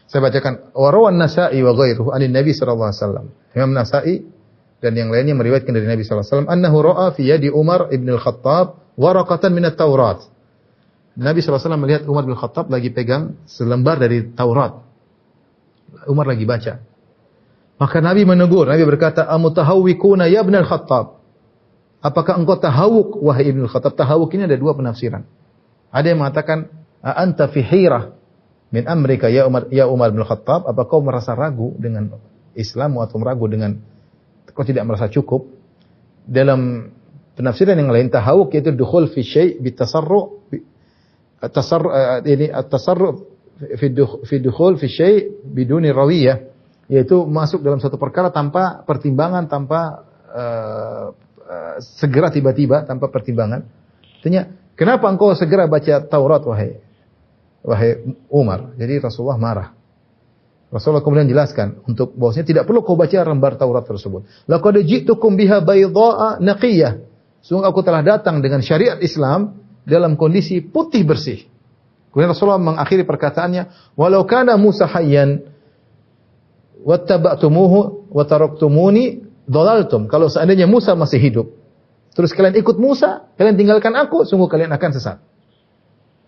Saya bacakan, wa rawan Nasa'i wa ghairuhu anin Nabi sallallahu alaihi wasallam. Imam Nasa'i dan yang lainnya meriwayatkan dari Nabi sallallahu alaihi wasallam annahu ra'a fi yadi Umar ibn al-Khattab waraqatan min at-Taurat. Nabi sallallahu alaihi wasallam melihat Umar bin Khattab lagi pegang selembar dari Taurat. Umar lagi baca. Maka Nabi menegur, Nabi berkata, "Amutahawwikuna ya ibn al-Khattab?" Apakah engkau tahawuk wahai Ibnu Khattab? Tahawuk ini ada dua penafsiran. Ada yang mengatakan, "Anta fi hirah min amrika ya Umar bin Khattab?" Apa kau merasa ragu dengan Islam atau ragu dengan kau tidak merasa cukup? Dalam penafsiran yang lain, tahawuk yaitu dukhul fi syai' bitasarru' at-tasarru' fi dukhul fi syai' biduni rawiyah, yaitu masuk dalam suatu perkara tanpa pertimbangan, tanpa segera tiba-tiba, tanpa pertimbangan. Artinya, kenapa engkau segera baca Taurat wahai Umar? Jadi Rasulullah marah. Rasulullah kemudian jelaskan untuk bahwasanya tidak perlu kau baca lembar Taurat tersebut. Laqad ji'tukum biha baydha'a naqiyah. Sungguh aku telah datang dengan syariat Islam dalam kondisi putih bersih. Kemudian Rasulullah mengakhiri perkataannya, walau kana Musa hayyan wattaba'tumuhu wa taraktumuni dhalaltum. Kalau seandainya Musa masih hidup, terus kalian ikut Musa, kalian tinggalkan aku, sungguh kalian akan sesat.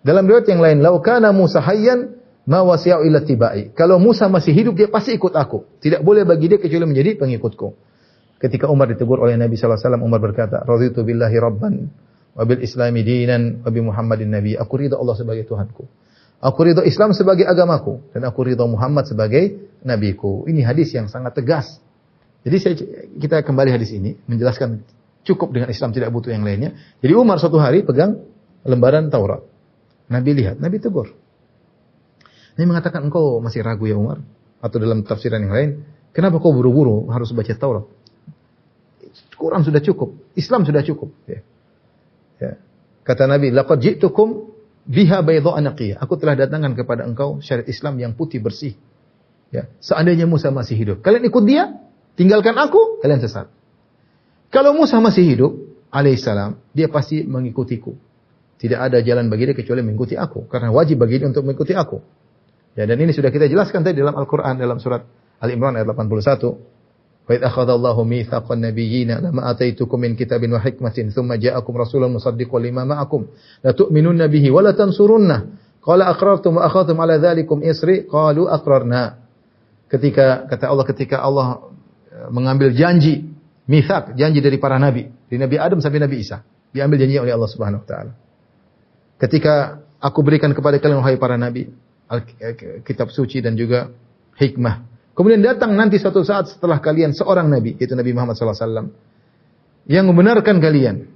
Dalam riwayat yang lain, lau kana Musa hayyan ma wasi'u illa tibai. Kalau Musa masih hidup, dia pasti ikut aku. Tidak boleh bagi dia kecuali menjadi pengikutku. Ketika Umar ditegur oleh Nabi sallallahu alaihi wasallam, Umar berkata, "Raditu billahi rabban wa bil islami dinan wa bi Muhammadin nabi." Aku ridha Allah sebagai Tuhanku. Aku ridha Islam sebagai agamaku dan aku ridha Muhammad sebagai nabiku. Ini hadis yang sangat tegas. Jadi kita kembali hadis ini menjelaskan cukup dengan Islam, tidak butuh yang lainnya. Jadi Umar suatu hari pegang lembaran Taurat. Nabi lihat, Nabi tegur. Nabi mengatakan, engkau masih ragu ya Umar? Atau dalam tafsiran yang lain, kenapa kau buru-buru harus baca Taurat? Quran sudah cukup, Islam sudah cukup. Ya. Ya. Kata Nabi, laqad ji'tukum biha baydha'a naqiyah. Aku telah datangkan kepada engkau syariat Islam yang putih bersih. Ya. Seandainya Musa masih hidup, kalian ikut dia, tinggalkan aku, kalian sesat. Kalau Musa masih hidup, alaihissalam, dia pasti mengikutiku. Tidak ada jalan bagi dia kecuali mengikuti aku, karena wajib bagi dia untuk mengikuti aku. Ya, dan ini sudah kita jelaskan tadi dalam Al-Qur'an dalam surat Al-Imran ayat 81. Wa idh akhadallahu mitsaqan nabiyyina lama ataitukum min kitabin wa hikmatin thumma ja'akum rasulun musaddiqun lima ma'akum la tu'minunna bihi wa la tansurunna qala aqrartum wa akhadhtum ala dzalikum isri qalu aqrarna. Ketika Allah mengambil janji mitsaq, janji dari para nabi, dari Nabi Adam sampai Nabi Isa, diambil janji oleh Allah Subhanahu wa taala. Ketika aku berikan kepada kalian wahai para nabi kitab suci dan juga hikmah. Kemudian datang nanti suatu saat setelah kalian seorang nabi, yaitu Nabi Muhammad SAW, yang membenarkan kalian.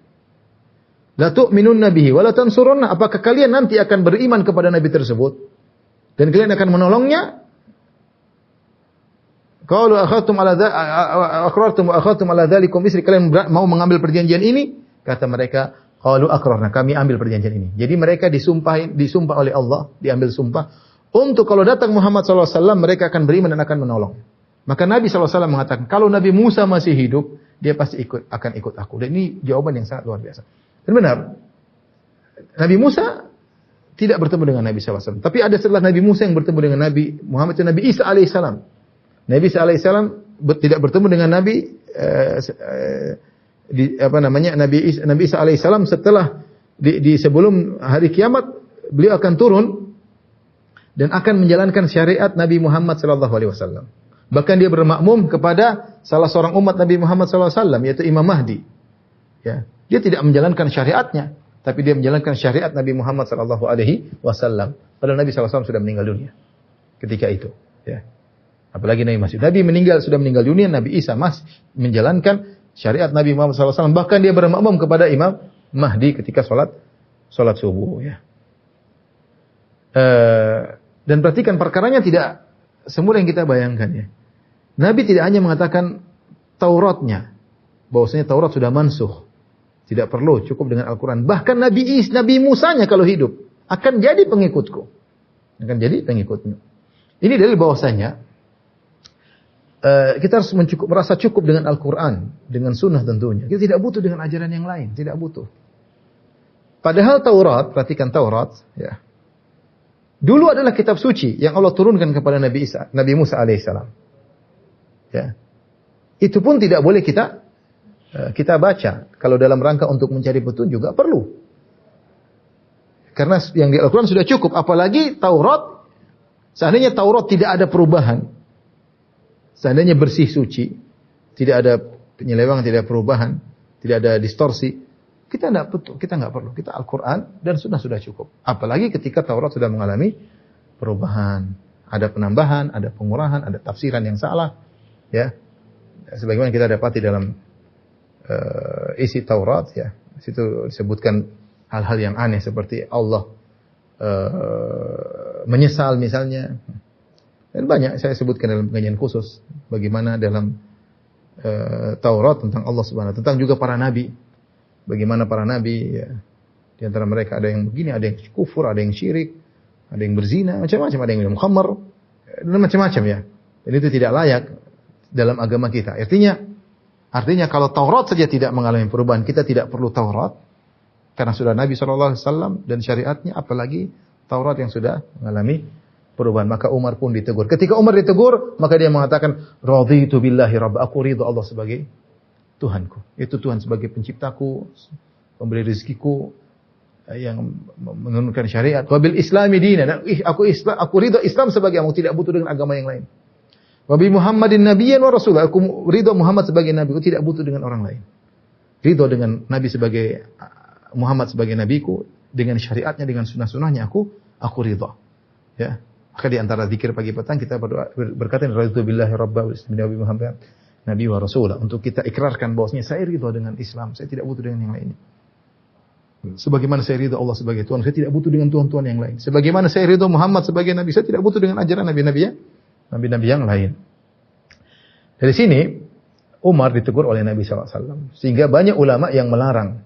La tu'minunna bihi wa la tansurunna. Apakah kalian nanti akan beriman kepada nabi tersebut dan kalian akan menolongnya? Qalu akhadtum ala aqrartum wa akhadtum ala dzalikum isri. Kalian mau mengambil perjanjian ini? Kata mereka, qalu aqrarna, kami ambil perjanjian ini. Jadi mereka disumpah oleh Allah, diambil sumpah untuk kalau datang Muhammad SAW, mereka akan beriman dan akan menolong. Maka Nabi SAW mengatakan, kalau Nabi Musa masih hidup, dia pasti akan ikut aku. Dan ini jawaban yang sangat luar biasa. Dan benar, Nabi Musa tidak bertemu dengan Nabi SAW. Tapi ada setelah Nabi Musa yang bertemu dengan Nabi Muhammad, itu Nabi Isa AS. Nabi Isa AS tidak bertemu dengan Nabi Nabi Isa AS setelah di sebelum hari kiamat, beliau akan turun dan akan menjalankan syariat Nabi Muhammad SAW. Bahkan dia bermakmum kepada salah seorang umat Nabi Muhammad SAW, yaitu Imam Mahdi. Ya. Dia tidak menjalankan syariatnya, tapi dia menjalankan syariat Nabi Muhammad SAW. Padahal Nabi SAW sudah meninggal dunia ketika itu. Ya. Apalagi Nabi sudah meninggal dunia, Nabi Isa masih menjalankan syariat Nabi Muhammad SAW. Bahkan dia bermakmum kepada Imam Mahdi ketika sholat subuh. Ya. Dan perhatikan perkaranya tidak semudah yang kita bayangkan ya. Nabi tidak hanya mengatakan Tauratnya, bahwasanya Taurat sudah mansuh, tidak perlu, cukup dengan Al-Quran. Bahkan Nabi Musanya kalau hidup akan jadi pengikutku, akan jadi pengikutmu. Ini dalil bahwasanya kita harus merasa cukup dengan Al-Quran, dengan Sunnah tentunya. Kita tidak butuh dengan ajaran yang lain, tidak butuh. Padahal Taurat, perhatikan Taurat, ya. Dulu adalah kitab suci yang Allah turunkan kepada Nabi Musa alaihissalam. Ya. Itu pun tidak boleh kita baca. Kalau dalam rangka untuk mencari petunjuk juga perlu. Karena yang di Al-Quran sudah cukup. Apalagi Taurat, seandainya Taurat tidak ada perubahan, seandainya bersih suci, tidak ada penyelewengan, tidak ada perubahan, tidak ada distorsi, kita nggak perlu. Kita Al-Quran dan sudah cukup. Apalagi ketika Taurat sudah mengalami perubahan, ada penambahan, ada pengurahan, ada tafsiran yang salah, ya. Sebagaimana kita dapati dalam isi Taurat, ya. Di situ disebutkan hal-hal yang aneh seperti Allah menyesal misalnya. Dan banyak saya sebutkan dalam pengajian khusus bagaimana dalam Taurat tentang Allah Subhanahu, tentang juga para nabi. Bagaimana para nabi, ya, di antara mereka ada yang begini, ada yang kufur, ada yang syirik, ada yang berzina, macam-macam, ada yang minum khamar, dan macam-macam ya. Dan itu tidak layak dalam agama kita. Artinya Artinya kalau Taurat saja tidak mengalami perubahan, kita tidak perlu Taurat. Karena sudah Nabi SAW dan syariatnya, apalagi Taurat yang sudah mengalami perubahan. Maka Umar pun ditegur. Ketika Umar ditegur, maka dia mengatakan, Raditu billahi rabb, aku ridho Allah sebagai Tuhanku. Itu Tuhan sebagai penciptaku, pemberi rezekiku, yang menurunkan syariat. Wabil Islami dina, dan aku ridho Islam sebagai aku tidak butuh dengan agama yang lain. Wabi Muhammadin nabiyyan wa rasul, aku ridho Muhammad sebagai nabi, aku tidak butuh dengan orang lain. Ridho dengan Nabi sebagai Muhammad sebagai nabiku, dengan syariatnya, dengan sunnah-sunnahnya aku ridho. Ya. Maka di antara zikir pagi petang kita berdoa berkata raditu billahi rabba wa Nabi Muhammad nabi wa rasulah, untuk kita ikrarkan bahwasanya saya ridho dengan Islam, saya tidak butuh dengan yang lainnya. Sebagaimana saya ridho Allah sebagai Tuhan, saya tidak butuh dengan Tuhan-Tuhan yang lain. Sebagaimana saya ridho Muhammad sebagai nabi, saya tidak butuh dengan ajaran nabi-nabi yang lain. Dari sini Umar ditegur oleh Nabi SAW, sehingga banyak ulama yang melarang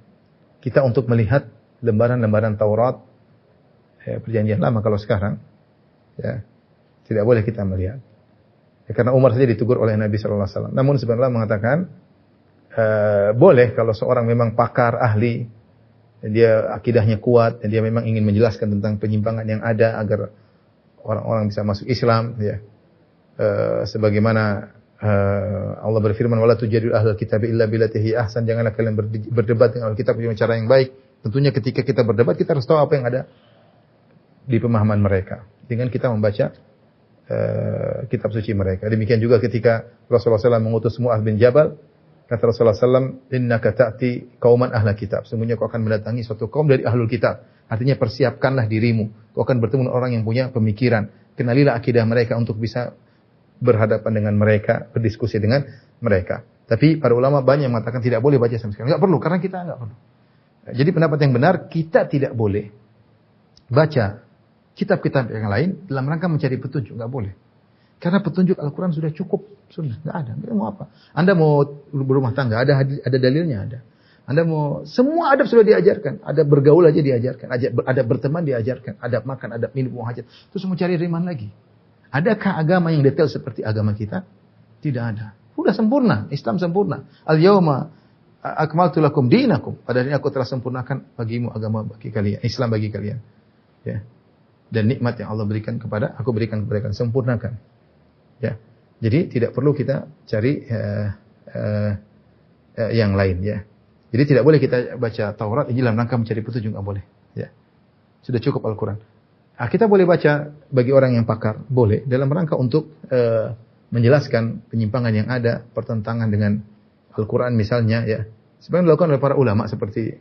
kita untuk melihat lembaran-lembaran Taurat, perjanjian lama kalau sekarang, ya tidak boleh kita melihat. Ya, karena Umar saja ditegur oleh Nabi SAW. Namun sebenarnya mengatakan boleh kalau seorang memang pakar ahli, dan dia akidahnya kuat, dan dia memang ingin menjelaskan tentang penyimpangan yang ada agar orang-orang bisa masuk Islam, ya. Sebagaimana Allah berfirman, wala tujadil ahlul kitab illa billati hi ahsan, janganlah kalian berdebat dengan ahlul kitab dengan cara yang baik. Tentunya ketika kita berdebat, kita harus tahu apa yang ada di pemahaman mereka dengan kita membaca kitab suci mereka. Demikian juga ketika Rasulullah SAW mengutus Mu'adz bin Jabal, kata Rasulullah SAW, innaka ta'ti qauman ahla kitab. Sesungguhnya kau akan mendatangi suatu kaum dari ahlul kitab. Artinya persiapkanlah dirimu. Kau akan bertemu dengan orang yang punya pemikiran. Kenalilah akidah mereka untuk bisa berhadapan dengan mereka, berdiskusi dengan mereka. Tapi para ulama banyak yang mengatakan tidak boleh baca sama sekali. Enggak perlu, karena kita enggak perlu. Jadi pendapat yang benar, kita tidak boleh baca kitab-kitab yang lain dalam rangka mencari petunjuk. Enggak boleh. Karena petunjuk Al-Quran sudah cukup, sunnah nggak ada. Kita mau apa? Anda mau berumah tangga, ada dalilnya, ada. Anda mau, semua adab sudah diajarkan. Ada bergaul aja diajarkan, ada berteman diajarkan, adab makan, adab minum, hajat. Terus mau cari dari mana lagi? Adakah agama yang detail seperti agama kita? Tidak ada. Sudah sempurna, Islam sempurna. Al-yawma akmaltu lakum dinakum. Pada hari ini aku telah sempurnakan bagimu agama bagi kalian, Islam bagi kalian. Ya. Dan nikmat yang Allah berikan kepada aku berikan kepada kalian, sempurnakan. Ya, jadi tidak perlu kita cari yang lain, ya. Jadi tidak boleh kita baca Taurat ini dalam rangka mencari petunjuk, nggak boleh. Ya, sudah cukup Al-Quran. Kita boleh baca bagi orang yang pakar, boleh dalam rangka untuk menjelaskan penyimpangan yang ada, pertentangan dengan Al-Quran misalnya, ya. Sebenarnya dilakukan oleh para ulama seperti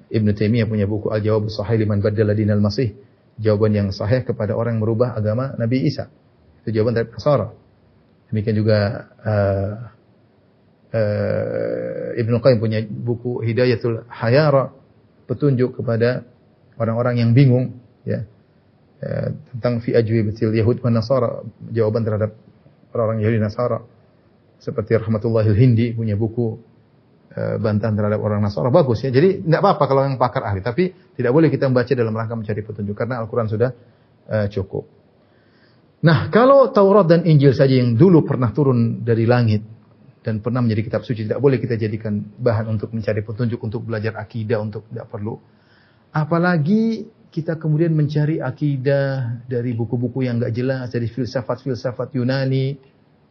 Ibnu Taimiyah punya buku Al-Jawab As-Sahih liman Baddala Dinal Masih, jawaban yang sahih kepada orang yang merubah agama Nabi Isa. Itu jawaban dari Nasara. Demikian juga Ibnu Qayyim punya buku Hidayatul Hayara, petunjuk kepada orang-orang yang bingung, ya, tentang fi ajwibatil Yahud wa Nasara, jawaban terhadap orang-orang Yahudi Nasara. Seperti Rahmatullahil Hindi punya buku bantahan terhadap orang Nasara, bagus, ya. Jadi tidak apa-apa kalau yang pakar ahli, tapi tidak boleh kita membaca dalam rangka mencari petunjuk karena Al-Quran sudah cukup. Nah, kalau Taurat dan Injil saja yang dulu pernah turun dari langit dan pernah menjadi kitab suci, tidak boleh kita jadikan bahan untuk mencari petunjuk, untuk belajar akidah, untuk tidak perlu. Apalagi kita kemudian mencari akidah dari buku-buku yang enggak jelas, dari filsafat-filsafat Yunani,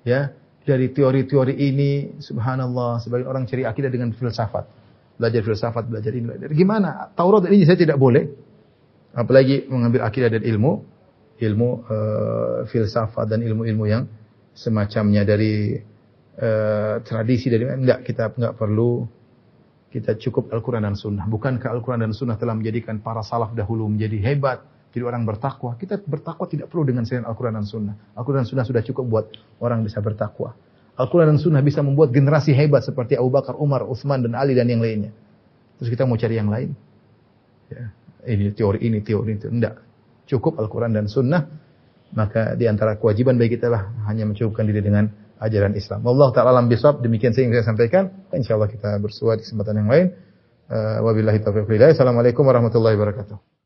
ya, dari teori-teori ini, subhanallah, sebagian orang cari akidah dengan filsafat. Belajar filsafat, belajar ini, belajar. Gimana? Taurat dan Injil saya tidak boleh. Apalagi mengambil akidah dan ilmu filsafat dan ilmu-ilmu yang semacamnya dari tradisi dari kita enggak perlu, kita cukup Al-Quran dan Sunnah. Bukankah Al-Quran dan Sunnah telah menjadikan para salaf dahulu menjadi hebat, jadi orang bertakwa? Kita bertakwa tidak perlu dengan selain Al-Quran dan Sunnah. Al-Quran dan Sunnah sudah cukup buat orang bisa bertakwa. Al-Quran dan Sunnah bisa membuat generasi hebat seperti Abu Bakar, Umar, Utsman dan Ali dan yang lainnya. Terus kita mau cari yang lain? Ya, ini teori itu. Enggak. Cukup Al-Quran dan Sunnah. Maka di antara kewajiban bagi kita lah hanya mencukupkan diri dengan ajaran Islam. Wallahu ta'ala alam bisawab. Demikian yang saya sampaikan. InsyaAllah kita bersua di kesempatan yang lain. Wabillahi taufiq wal hidayah. Assalamualaikum warahmatullahi wabarakatuh.